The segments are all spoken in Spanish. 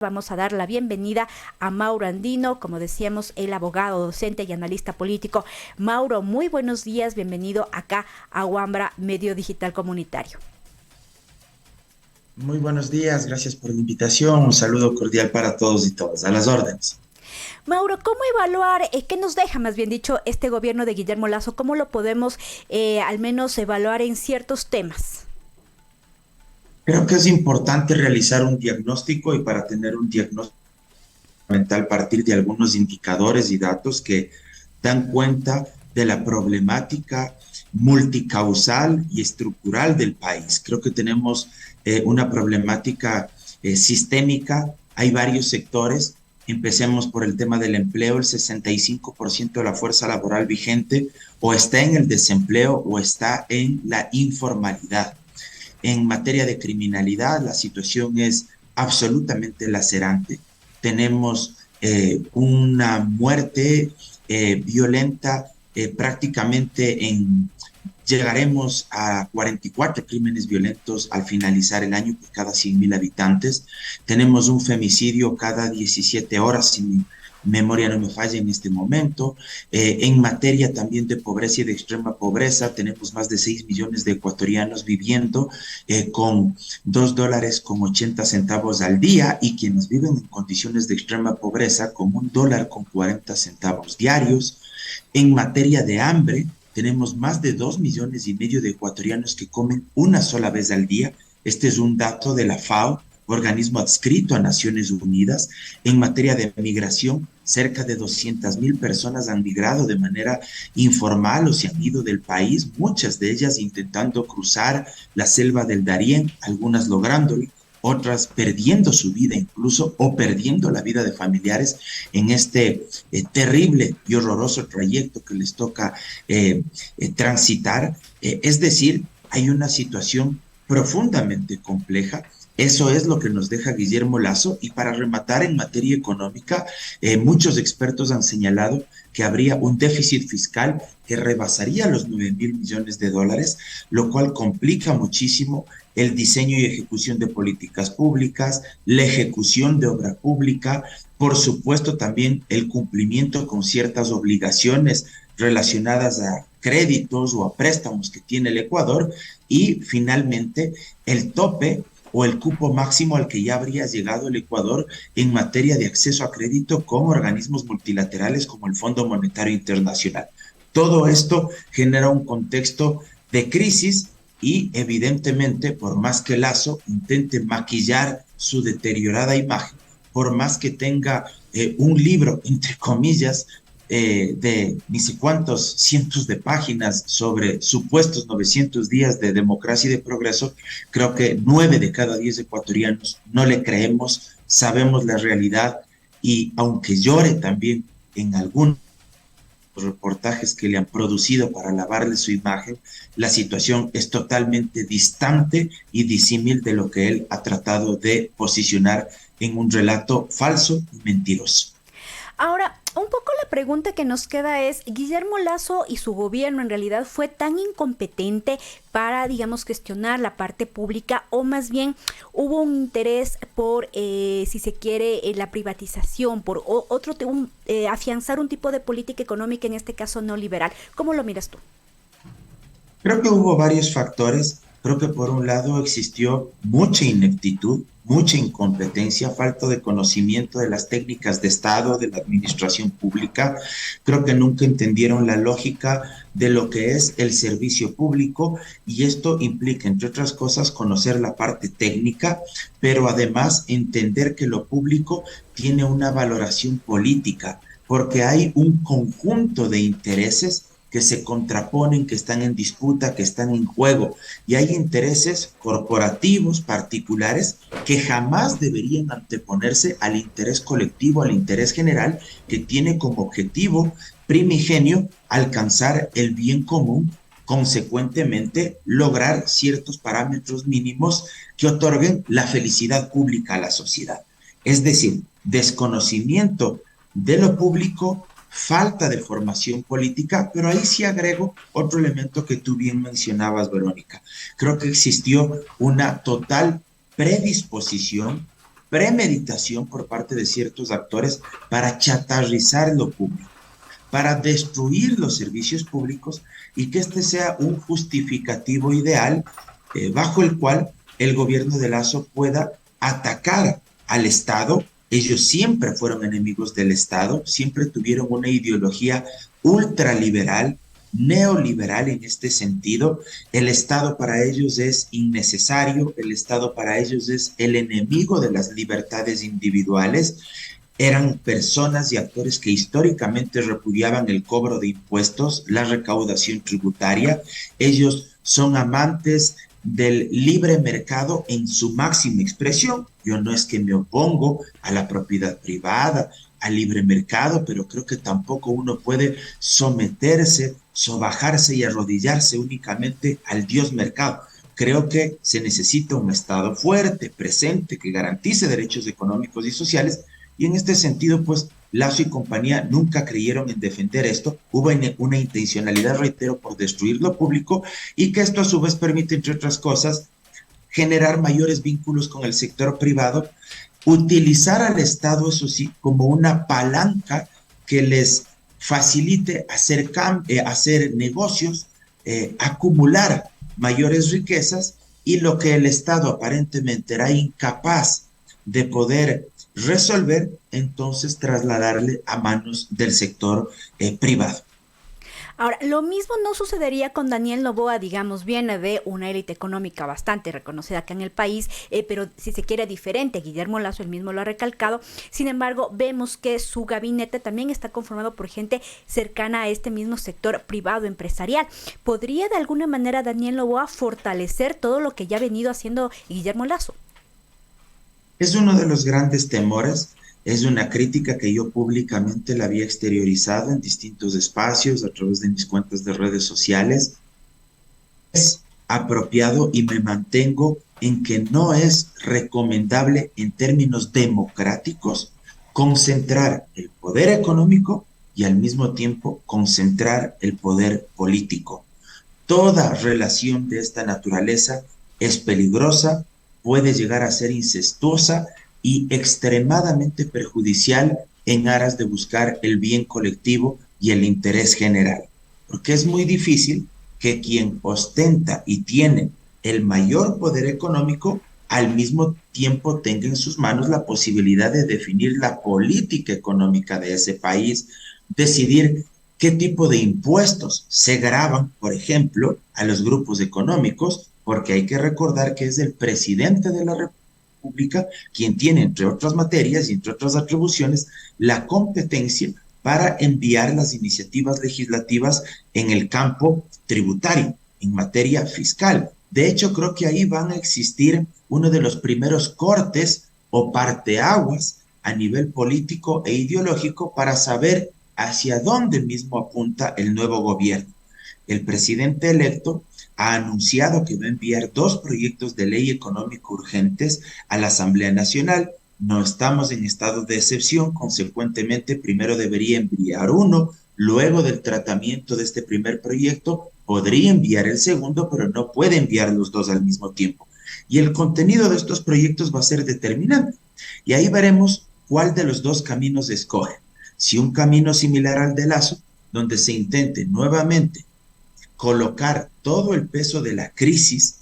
Vamos a dar la bienvenida a Mauro Andino, como decíamos, el abogado, docente y analista político. Mauro, muy buenos días, bienvenido acá a Wambra Medio Digital Comunitario. Muy buenos días, gracias por la invitación. Un saludo cordial para todos y todas. A las órdenes. Mauro, ¿cómo evaluar, qué nos deja más bien dicho este gobierno de Guillermo Lasso? ¿Cómo lo podemos al menos evaluar en ciertos temas? Creo que es importante realizar un diagnóstico y para tener un diagnóstico fundamental partir de algunos indicadores y datos que dan cuenta de la problemática multicausal y estructural del país. Creo que tenemos una problemática sistémica. Hay varios sectores. Empecemos por el tema del empleo. El 65% de la fuerza laboral vigente o está en el desempleo o está en la informalidad. En materia de criminalidad, la situación es absolutamente lacerante. Tenemos una muerte violenta prácticamente llegaremos a 44 crímenes violentos al finalizar el año por cada 100.000 habitantes. Tenemos un femicidio cada 17 horas, si mi memoria no me falla en este momento. En materia también de pobreza y de extrema pobreza, tenemos más de 6 millones de ecuatorianos viviendo con $2.80 al día y quienes viven en condiciones de extrema pobreza con $1.40 diarios. En materia de hambre, tenemos más de 2,5 millones de ecuatorianos que comen una sola vez al día. Este es un dato de la FAO, organismo adscrito a Naciones Unidas. En materia de migración, cerca de 200.000 personas han migrado de manera informal o se han ido del país, muchas de ellas intentando cruzar la selva del Darién, algunas lográndolo, otras perdiendo su vida incluso o perdiendo la vida de familiares en este terrible y horroroso trayecto que les toca transitar. Es decir, hay una situación profundamente compleja. Eso es lo que nos deja Guillermo Lasso. Y para rematar en materia económica, muchos expertos han señalado que habría un déficit fiscal que rebasaría los 9.000 millones de dólares, lo cual complica muchísimo el diseño y ejecución de políticas públicas, la ejecución de obra pública, por supuesto también el cumplimiento con ciertas obligaciones relacionadas a créditos o a préstamos que tiene el Ecuador y finalmente el tope o el cupo máximo al que ya habría llegado el Ecuador en materia de acceso a crédito con organismos multilaterales como el Fondo Monetario Internacional. Todo esto genera un contexto de crisis y evidentemente, por más que Lasso intente maquillar su deteriorada imagen, por más que tenga un libro, entre comillas, de ni sé cuántos cientos de páginas sobre supuestos 900 días de democracia y de progreso, creo que 9 de cada 10 ecuatorianos no le creemos, sabemos la realidad y aunque llore también en algunos reportajes que le han producido para lavarle su imagen, la situación es totalmente distante y disímil de lo que él ha tratado de posicionar en un relato falso y mentiroso. Ahora, un poco la pregunta que nos queda es, ¿Guillermo Lasso y su gobierno en realidad fue tan incompetente para, digamos, gestionar la parte pública o más bien hubo un interés por, si se quiere, la privatización, por afianzar un tipo de política económica, en este caso no liberal? ¿Cómo lo miras tú? Creo que hubo varios factores. Creo que por un lado existió mucha ineptitud, mucha incompetencia, falta de conocimiento de las técnicas de Estado, de la administración pública. Creo que nunca entendieron la lógica de lo que es el servicio público y esto implica, entre otras cosas, conocer la parte técnica, pero además entender que lo público tiene una valoración política, porque hay un conjunto de intereses que se contraponen, que están en disputa, que están en juego. Y hay intereses corporativos particulares que jamás deberían anteponerse al interés colectivo, al interés general, que tiene como objetivo primigenio alcanzar el bien común, consecuentemente lograr ciertos parámetros mínimos que otorguen la felicidad pública a la sociedad. Es decir, desconocimiento de lo público, falta de formación política, pero ahí sí agrego otro elemento que tú bien mencionabas, Verónica. Creo que existió una total predisposición premeditación por parte de ciertos actores para chatarrizar lo público, para destruir los servicios públicos y que este sea un justificativo ideal bajo el cual el gobierno de Lazo pueda atacar al Estado. Ellos siempre fueron enemigos del Estado, siempre tuvieron una ideología ultraliberal, neoliberal en este sentido. El Estado para ellos es innecesario, el Estado para ellos es el enemigo de las libertades individuales. Eran personas y actores que históricamente repudiaban el cobro de impuestos, la recaudación tributaria. Ellos son amantes del libre mercado en su máxima expresión. Yo no es que me opongo a la propiedad privada, al libre mercado, pero creo que tampoco uno puede someterse, sobajarse y arrodillarse únicamente al Dios mercado. Creo que se necesita un Estado fuerte, presente, que garantice derechos económicos y sociales, y en este sentido, pues, Lazo y compañía nunca creyeron en defender esto. Hubo una intencionalidad, reitero, por destruir lo público, y que esto a su vez permite, entre otras cosas, generar mayores vínculos con el sector privado, utilizar al Estado, eso sí, como una palanca que les facilite hacer negocios, acumular mayores riquezas, y lo que el Estado aparentemente era incapaz de poder resolver, entonces trasladarle a manos del sector privado. Ahora, lo mismo no sucedería con Daniel Noboa, digamos, viene de una élite económica bastante reconocida acá en el país, pero si se quiere diferente, Guillermo Lasso, él mismo lo ha recalcado. Sin embargo, vemos que su gabinete también está conformado por gente cercana a este mismo sector privado empresarial. ¿Podría de alguna manera Daniel Noboa fortalecer todo lo que ya ha venido haciendo Guillermo Lasso? Es uno de los grandes temores. Es una crítica que yo públicamente la había exteriorizado en distintos espacios a través de mis cuentas de redes sociales. Es apropiado y me mantengo en que no es recomendable en términos democráticos concentrar el poder económico y al mismo tiempo concentrar el poder político. Toda relación de esta naturaleza es peligrosa, puede llegar a ser incestuosa y extremadamente perjudicial en aras de buscar el bien colectivo y el interés general. Porque es muy difícil que quien ostenta y tiene el mayor poder económico al mismo tiempo tenga en sus manos la posibilidad de definir la política económica de ese país, decidir qué tipo de impuestos se graban, por ejemplo, a los grupos económicos, porque hay que recordar que es el presidente de la República quien tiene, entre otras materias y entre otras atribuciones, la competencia para enviar las iniciativas legislativas en el campo tributario, en materia fiscal. De hecho, creo que ahí van a existir uno de los primeros cortes o parteaguas a nivel político e ideológico para saber hacia dónde mismo apunta el nuevo gobierno. El presidente electo ha anunciado que va a enviar 2 proyectos de ley económico urgentes a la Asamblea Nacional. No estamos en estado de excepción, consecuentemente primero debería enviar uno, luego del tratamiento de este primer proyecto podría enviar el segundo, pero no puede enviar los 2 al mismo tiempo. Y el contenido de estos proyectos va a ser determinante. Y ahí veremos cuál de los 2 caminos escoge. Si un camino similar al de Lasso, donde se intente nuevamente colocar todo el peso de la crisis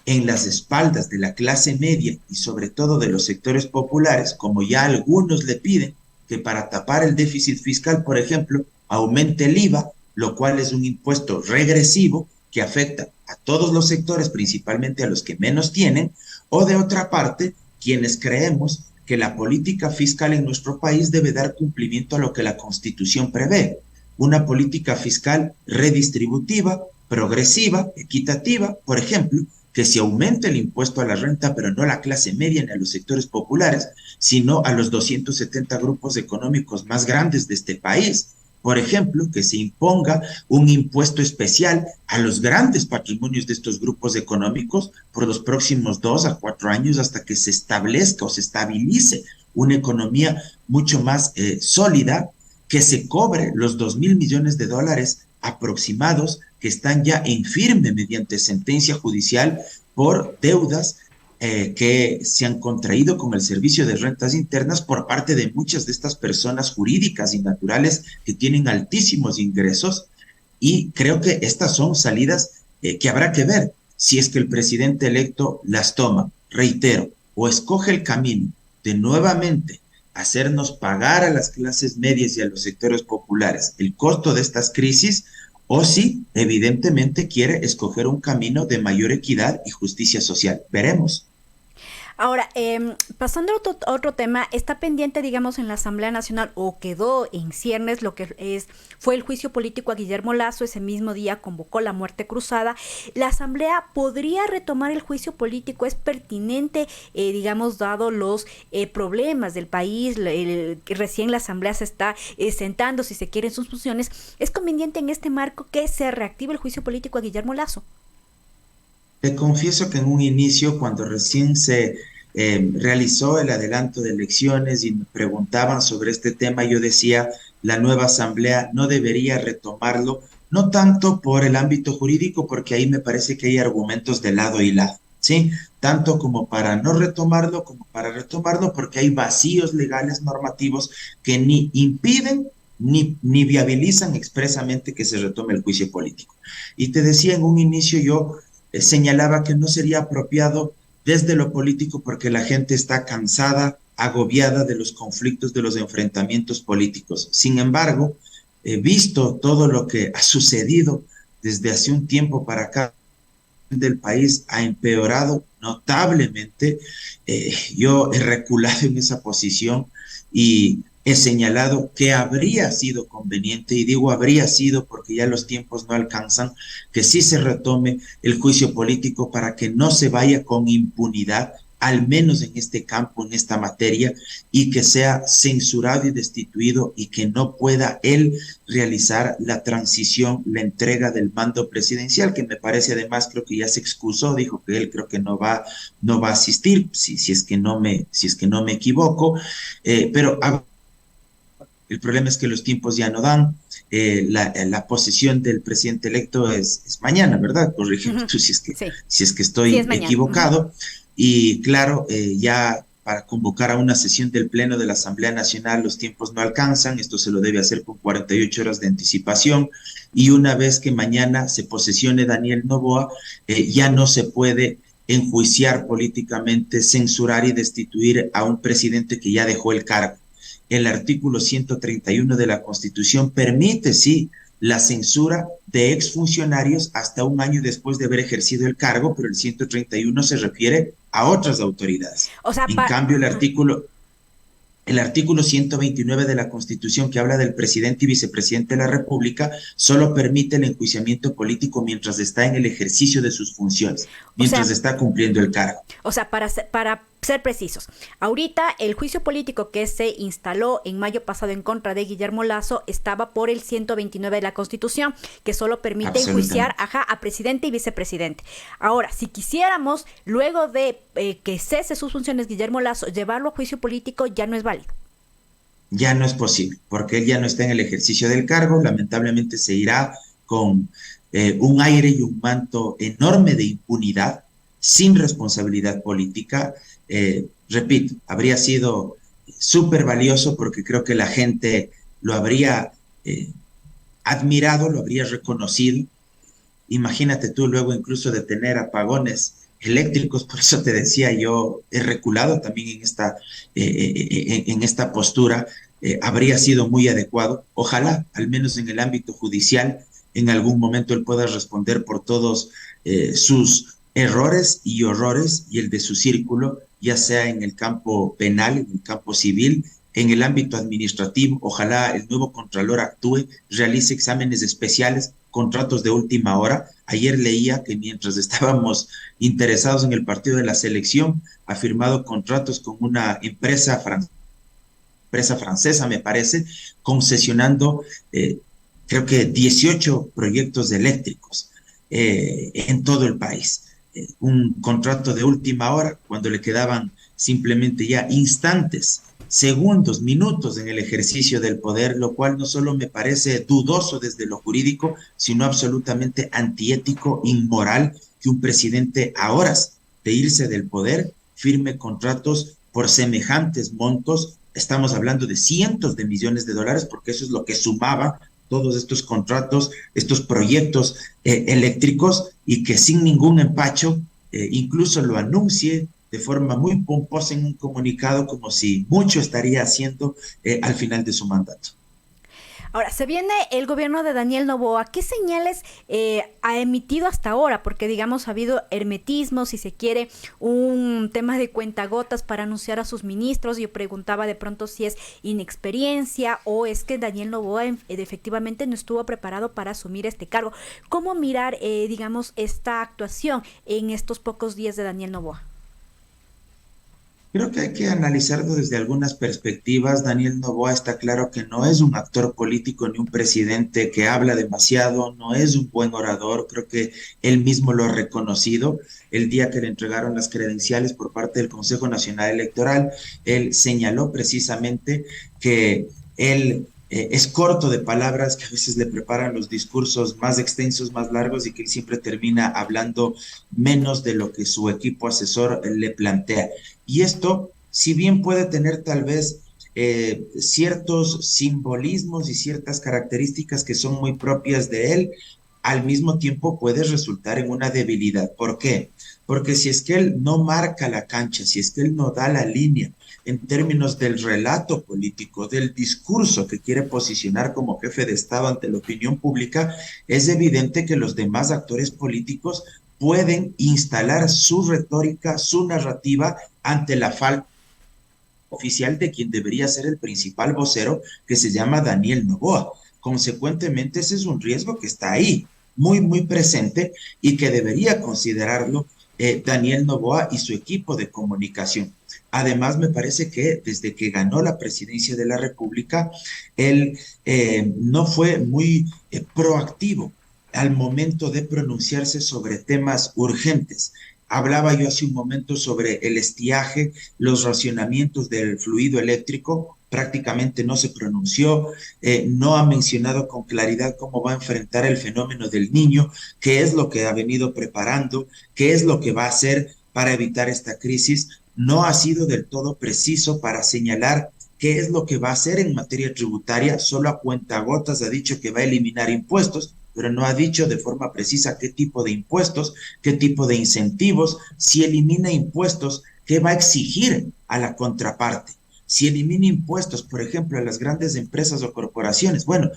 en las espaldas de la clase media y sobre todo de los sectores populares, como ya algunos le piden, que para tapar el déficit fiscal, por ejemplo, aumente el IVA, lo cual es un impuesto regresivo que afecta a todos los sectores, principalmente a los que menos tienen, o de otra parte, quienes creemos que la política fiscal en nuestro país debe dar cumplimiento a lo que la Constitución prevé. Una política fiscal redistributiva, progresiva, equitativa, por ejemplo, que se aumente el impuesto a la renta, pero no a la clase media ni a los sectores populares, sino a los 270 grupos económicos más grandes de este país. Por ejemplo, que se imponga un impuesto especial a los grandes patrimonios de estos grupos económicos por los próximos 2 a 4 años hasta que se establezca o se estabilice una economía mucho más sólida, que se cobre los $2,000 millones aproximados que están ya en firme mediante sentencia judicial por deudas que se han contraído con el Servicio de Rentas Internas por parte de muchas de estas personas jurídicas y naturales que tienen altísimos ingresos, y creo que estas son salidas que habrá que ver si es que el presidente electo las toma, reitero, o escoge el camino de nuevamente hacernos pagar a las clases medias y a los sectores populares el costo de estas crisis, o si evidentemente quiere escoger un camino de mayor equidad y justicia social. Veremos. Ahora, pasando a otro tema, está pendiente, digamos, en la Asamblea Nacional, o quedó en ciernes lo que fue el juicio político a Guillermo Lasso. Ese mismo día convocó la muerte cruzada. ¿La Asamblea podría retomar el juicio político? ¿Es pertinente, digamos, dado los problemas del país? Que recién la Asamblea se está sentando, si se quiere, en sus funciones. ¿Es conveniente en este marco que se reactive el juicio político a Guillermo Lasso? Te confieso que en un inicio, cuando recién se realizó el adelanto de elecciones y me preguntaban sobre este tema, yo decía, la nueva asamblea no debería retomarlo, no tanto por el ámbito jurídico, porque ahí me parece que hay argumentos de lado y lado, ¿sí? Tanto como para no retomarlo, como para retomarlo, porque hay vacíos legales normativos que ni impiden ni viabilizan expresamente que se retome el juicio político. Y te decía en un inicio yo, señalaba que no sería apropiado desde lo político porque la gente está cansada, agobiada de los conflictos, de los enfrentamientos políticos. Sin embargo, visto todo lo que ha sucedido desde hace un tiempo para acá, del país ha empeorado notablemente. Yo he reculado en esa posición y he señalado que habría sido conveniente, y digo habría sido porque ya los tiempos no alcanzan, que sí se retome el juicio político para que no se vaya con impunidad, al menos en este campo, en esta materia, y que sea censurado y destituido y que no pueda él realizar la transición, la entrega del mando presidencial, que me parece además, creo que ya se excusó, dijo que él creo que no va a asistir, si es que no me equivoco, pero el problema es que los tiempos ya no dan. La posesión del presidente electo es mañana, ¿verdad? Corrígeme tú Sí, si es que sí, estoy es mañana. equivocado. Y claro, ya para convocar a una sesión del Pleno de la Asamblea Nacional los tiempos no alcanzan. Esto se lo debe hacer con 48 horas de anticipación. Y una vez que mañana se posesione Daniel Noboa, ya no se puede enjuiciar políticamente, censurar y destituir a un presidente que ya dejó el cargo. El artículo 131 de la Constitución permite, sí, la censura de exfuncionarios hasta un año después de haber ejercido el cargo, pero el 131 se refiere a otras autoridades. O sea, En cambio, el artículo 129 de la Constitución, que habla del presidente y vicepresidente de la República, solo permite el enjuiciamiento político mientras está en el ejercicio de sus funciones, mientras está cumpliendo el cargo. O sea, para ser precisos, ahorita el juicio político que se instaló en mayo pasado en contra de Guillermo Lasso estaba por el 129 de la Constitución, que solo permite enjuiciar a presidente y vicepresidente. Ahora, si quisiéramos, luego de que cese sus funciones Guillermo Lasso, llevarlo a juicio político, ya no es válido. Ya no es posible, porque él ya no está en el ejercicio del cargo, lamentablemente se irá con un aire y un manto enorme de impunidad, sin responsabilidad política. Repito, habría sido súper valioso porque creo que la gente lo habría admirado, lo habría reconocido. Imagínate tú luego incluso de tener apagones eléctricos, por eso te decía, yo he reculado también en esta postura, habría sido muy adecuado. Ojalá, al menos en el ámbito judicial, en algún momento él pueda responder por todos sus errores y horrores y el de su círculo, ya sea en el campo penal, en el campo civil, en el ámbito administrativo. Ojalá el nuevo Contralor actúe, realice exámenes especiales, contratos de última hora. Ayer leía que mientras estábamos interesados en el partido de la selección, ha firmado contratos con una empresa francesa, me parece, concesionando creo que 18 proyectos eléctricos en todo el país. Un contrato de última hora cuando le quedaban simplemente ya instantes, segundos, minutos en el ejercicio del poder, lo cual no solo me parece dudoso desde lo jurídico, sino absolutamente antiético, inmoral, que un presidente a horas de irse del poder, firme contratos por semejantes montos. Estamos hablando de cientos de millones de dólares, porque eso es lo que sumaba todos estos contratos, estos proyectos eléctricos, y que sin ningún empacho incluso lo anuncie de forma muy pomposa en un comunicado, como si mucho estaría haciendo al final de su mandato. Ahora, se viene el gobierno de Daniel Noboa. ¿Qué señales ha emitido hasta ahora? Porque, digamos, ha habido hermetismo, si se quiere, un tema de cuentagotas para anunciar a sus ministros. Yo preguntaba de pronto si es inexperiencia o es que Daniel Noboa efectivamente no estuvo preparado para asumir este cargo. ¿Cómo mirar, digamos, esta actuación en estos pocos días de Daniel Noboa? Creo que hay que analizarlo desde algunas perspectivas. Daniel Noboa está claro que no es un actor político ni un presidente que habla demasiado, no es un buen orador. Creo que él mismo lo ha reconocido. El día que le entregaron las credenciales por parte del Consejo Nacional Electoral, él señaló precisamente que él es corto de palabras, que a veces le preparan los discursos más extensos, más largos, y que él siempre termina hablando menos de lo que su equipo asesor le plantea. Y esto, si bien puede tener tal vez ciertos simbolismos y ciertas características que son muy propias de él, al mismo tiempo puede resultar en una debilidad. ¿Por qué? Porque si es que él no marca la cancha, si es que él no da la línea en términos del relato político, del discurso que quiere posicionar como jefe de Estado ante la opinión pública, es evidente que los demás actores políticos pueden instalar su retórica, su narrativa ante la falta oficial de quien debería ser el principal vocero, que se llama Daniel Noboa. Consecuentemente, ese es un riesgo que está ahí, muy, muy presente, y que debería considerarlo Daniel Noboa y su equipo de comunicación. Además, me parece que desde que ganó la presidencia de la República, él no fue muy proactivo al momento de pronunciarse sobre temas urgentes. Hablaba yo hace un momento sobre el estiaje, los racionamientos del fluido eléctrico. Prácticamente no se pronunció, no ha mencionado con claridad cómo va a enfrentar el fenómeno del Niño, qué es lo que ha venido preparando, qué es lo que va a hacer para evitar esta crisis. No ha sido del todo preciso para señalar qué es lo que va a hacer en materia tributaria. Solo a cuentagotas ha dicho que va a eliminar impuestos, pero no ha dicho de forma precisa qué tipo de impuestos, qué tipo de incentivos. Si elimina impuestos, ¿qué va a exigir a la contraparte? Si elimina impuestos, por ejemplo, a las grandes empresas o corporaciones, bueno,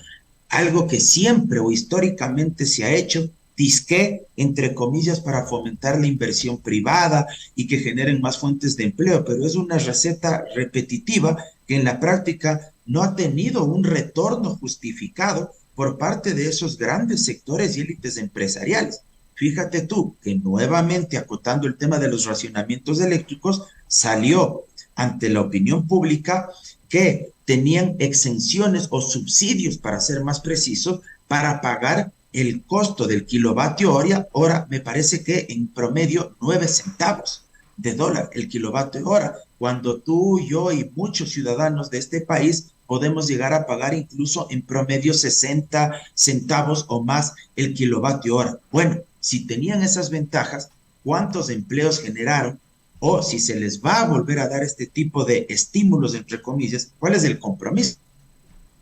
algo que siempre o históricamente se ha hecho, disque, entre comillas, para fomentar la inversión privada y que generen más fuentes de empleo, pero es una receta repetitiva que en la práctica no ha tenido un retorno justificado por parte de esos grandes sectores y élites empresariales. Fíjate tú que nuevamente, acotando el tema de los racionamientos eléctricos, salió ante la opinión pública que tenían exenciones o subsidios, para ser más precisos, para pagar el costo del kilovatio hora, me parece que en promedio 9 centavos de dólar el kilovatio hora, cuando tú, yo y muchos ciudadanos de este país podemos llegar a pagar incluso en promedio 60 centavos o más el kilovatio hora. Bueno, si tenían esas ventajas, ¿cuántos empleos generaron? O si se les va a volver a dar este tipo de estímulos, entre comillas, ¿cuál es el compromiso?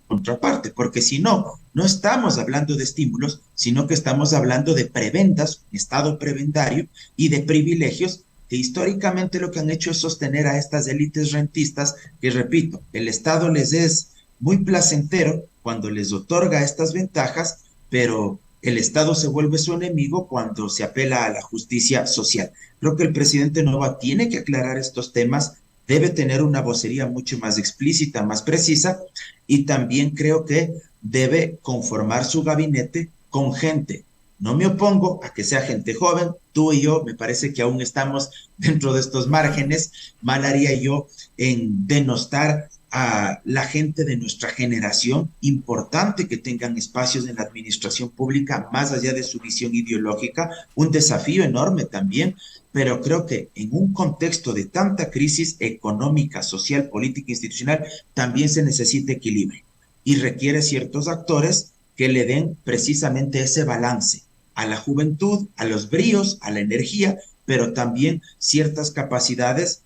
Contraparte, porque si no, no estamos hablando de estímulos, sino que estamos hablando de prebendas, estado prebendario y de privilegios que históricamente lo que han hecho es sostener a estas élites rentistas que, repito, el Estado les es muy placentero cuando les otorga estas ventajas, pero el Estado se vuelve su enemigo cuando se apela a la justicia social. Creo que el presidente Noboa tiene que aclarar estos temas, debe tener una vocería mucho más explícita, más precisa, y también creo que debe conformar su gabinete con gente. No me opongo a que sea gente joven, tú y yo me parece que aún estamos dentro de estos márgenes. Mal haría yo en denostar a la gente de nuestra generación. Importante que tengan espacios en la administración pública más allá de su visión ideológica, un desafío enorme también, pero creo que en un contexto de tanta crisis económica, social, política, institucional, también se necesita equilibrio y requiere ciertos actores que le den precisamente ese balance a la juventud, a los bríos, a la energía pero también ciertas capacidades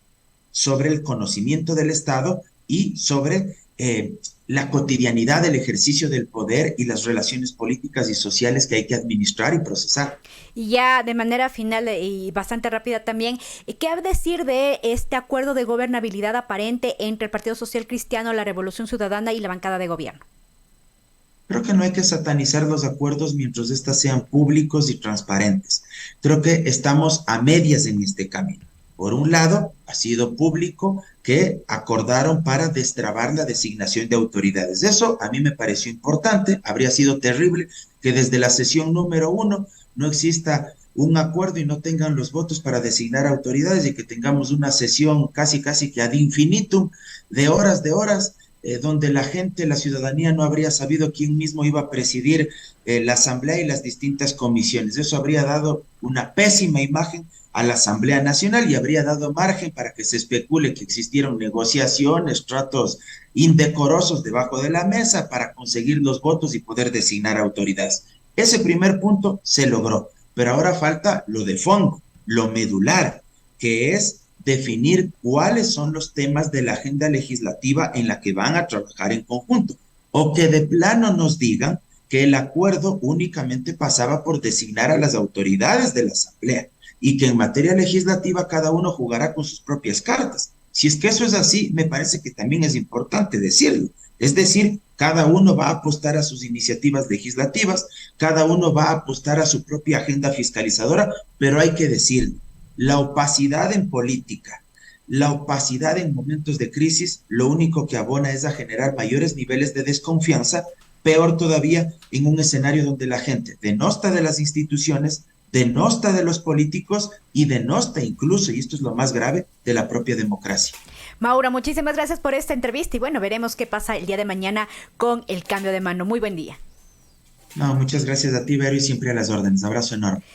sobre el conocimiento del Estado y sobre la cotidianidad del ejercicio del poder y las relaciones políticas y sociales que hay que administrar y procesar. Y ya de manera final y bastante rápida también, ¿qué decir de este acuerdo de gobernabilidad aparente entre el Partido Social Cristiano, la Revolución Ciudadana y la bancada de gobierno? Creo que no hay que satanizar los acuerdos mientras éstas sean públicos y transparentes. Creo que estamos a medias en este camino. Por un lado, ha sido público que acordaron para destrabar la designación de autoridades. Eso a mí me pareció importante. Habría sido terrible que desde la sesión número 1 no exista un acuerdo y no tengan los votos para designar autoridades y que tengamos una sesión casi que ad infinitum de horas, donde la gente, la ciudadanía no habría sabido quién mismo iba a presidir la asamblea y las distintas comisiones. Eso habría dado una pésima imagen a la Asamblea Nacional y habría dado margen para que se especule que existieron negociaciones, tratos indecorosos debajo de la mesa para conseguir los votos y poder designar autoridades. Ese primer punto se logró, pero ahora falta lo de fondo, lo medular, que es definir cuáles son los temas de la agenda legislativa en la que van a trabajar en conjunto, o que de plano nos digan que el acuerdo únicamente pasaba por designar a las autoridades de la Asamblea y que en materia legislativa cada uno jugará con sus propias cartas. Si es que eso es así, me parece que también es importante decirlo. Es decir, cada uno va a apostar a sus iniciativas legislativas, cada uno va a apostar a su propia agenda fiscalizadora, pero hay que decirlo, la opacidad en política, la opacidad en momentos de crisis, lo único que abona es a generar mayores niveles de desconfianza, peor todavía en un escenario donde la gente denosta de las instituciones, denosta de los políticos y denosta incluso, y esto es lo más grave, de la propia democracia. Maura, muchísimas gracias por esta entrevista y bueno, veremos qué pasa el día de mañana con el cambio de mano. Muy buen día. No, muchas gracias a ti, Vero, y siempre a las órdenes. Abrazo enorme.